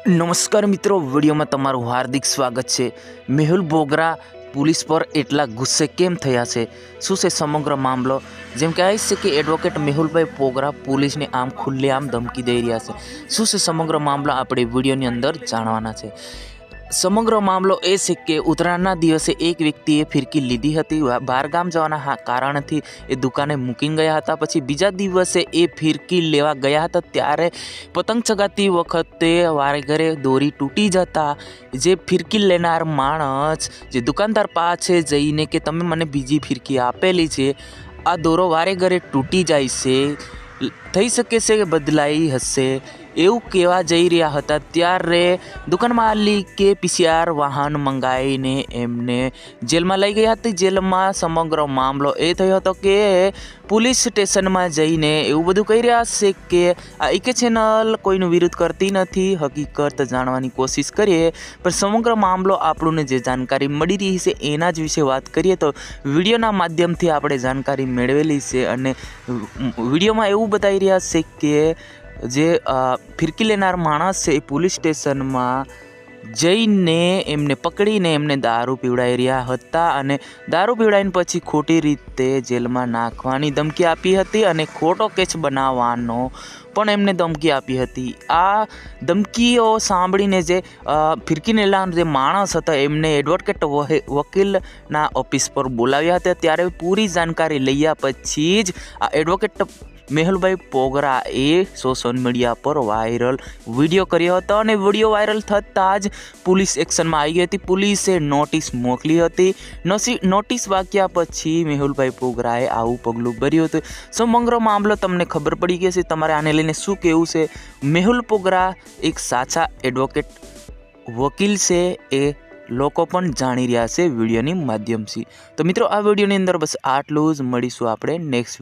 नमस्कार मित्रों, वीडियो में तमारू हार्दिक स्वागत है। मेहुल बोगरा पुलिस पर एटला गुस्से केम थया छे, शुं छे समग्र मामलो? जेम कहे छे कि एडवोकेट मेहुलभाई पोगरा पुलिस ने आम खुल्लेआम धमकी दई रह्या छे। शुं छे समग्र मामलो आपणे विडियोनी अंदर जाणवाना छे। समग्र मामलो ए छे कि उतरायणना दिवसे एक व्यक्तिए फिरकी लीधी हती, बहारगाम जवाना कारणथी ए दुकाने मूकीने गया हता। पछी बीजा दिवसे ए फिरकी लेवा गया हता त्यारे पतंग चगाती वखते वारे घरे दोरी तूटी जता जे फिरकी लेनार माणस जे दुकानदार पासे जईने कि तमे मने बीजी फिरकी आपेली छे, आ दोरो वारे घरे तूटी जाय छे, थई शके छे के बदलाई हशे एवं कहेवा जई रह्या हता त्यारे दुकान मालिके पीसीआर वाहन मंगावीने एमने जेल में लई गया हती। जेल में समग्र मामलो ए थयो हतो के पुलिस स्टेशन में जईने एवं बधुं कही रह्या छे के आ एके चेनल कोईनु विरोध करती नथी, हकीकत जाणवानी कोशिश करीए। पर समग्र मामलो आपणे जे जानकारी मળી रही छे एना ज विषे वात करीए तो विडियोना माध्यमथी आपणे जानकारी मेळवेली छे अने विडियोमां एवुं बताई रह्या छे के जे फिरकी लेनार माणस है पुलिस स्टेशन में जईने एमने पकड़ीने एमने दारू पीवड़ाई रह्या हता अने दारू पीवड़ाईने पछी खोटी रीते जेल में नाखवानी धमकी आपी हती अने खोटो केस बनाववानो पण एमने धमकी आपी हती। आ धमकीओ सांभळीने जे फिरकी लेनार जे माणस हता एमने एडवोकेट वकीलना ऑफिस पर बोलाव्या हता त्यारे पूरी जानकारी लईया पछी ज आ एडवोकेट मेहुलभाई पोगरा ए सोशल मीडिया पर वायरल विडियो कर्यो हतो अने विडियो वायरल थतां ज पुलिस एक्शन में आई गई हती। पुलिसे नोटिस मोकली हती। नोटिस वाग्या पछी मेहुलभाई पोगराए आवुं पगलुं भर्युं हतुं। समग्र मामलो तमने खबर पड़ी गई छे, तमारे आने लईने शुं कहेवुं छे? मेहुल पोगरा एक साचा एडवोकेट वकील छे ए लोको पण जाणी रह्या छे विडियोनी माध्यमथी। तो मित्रों, आ विडियोनी अंदर बस आटલું જ। મળીશું આપણે નેક્स्ट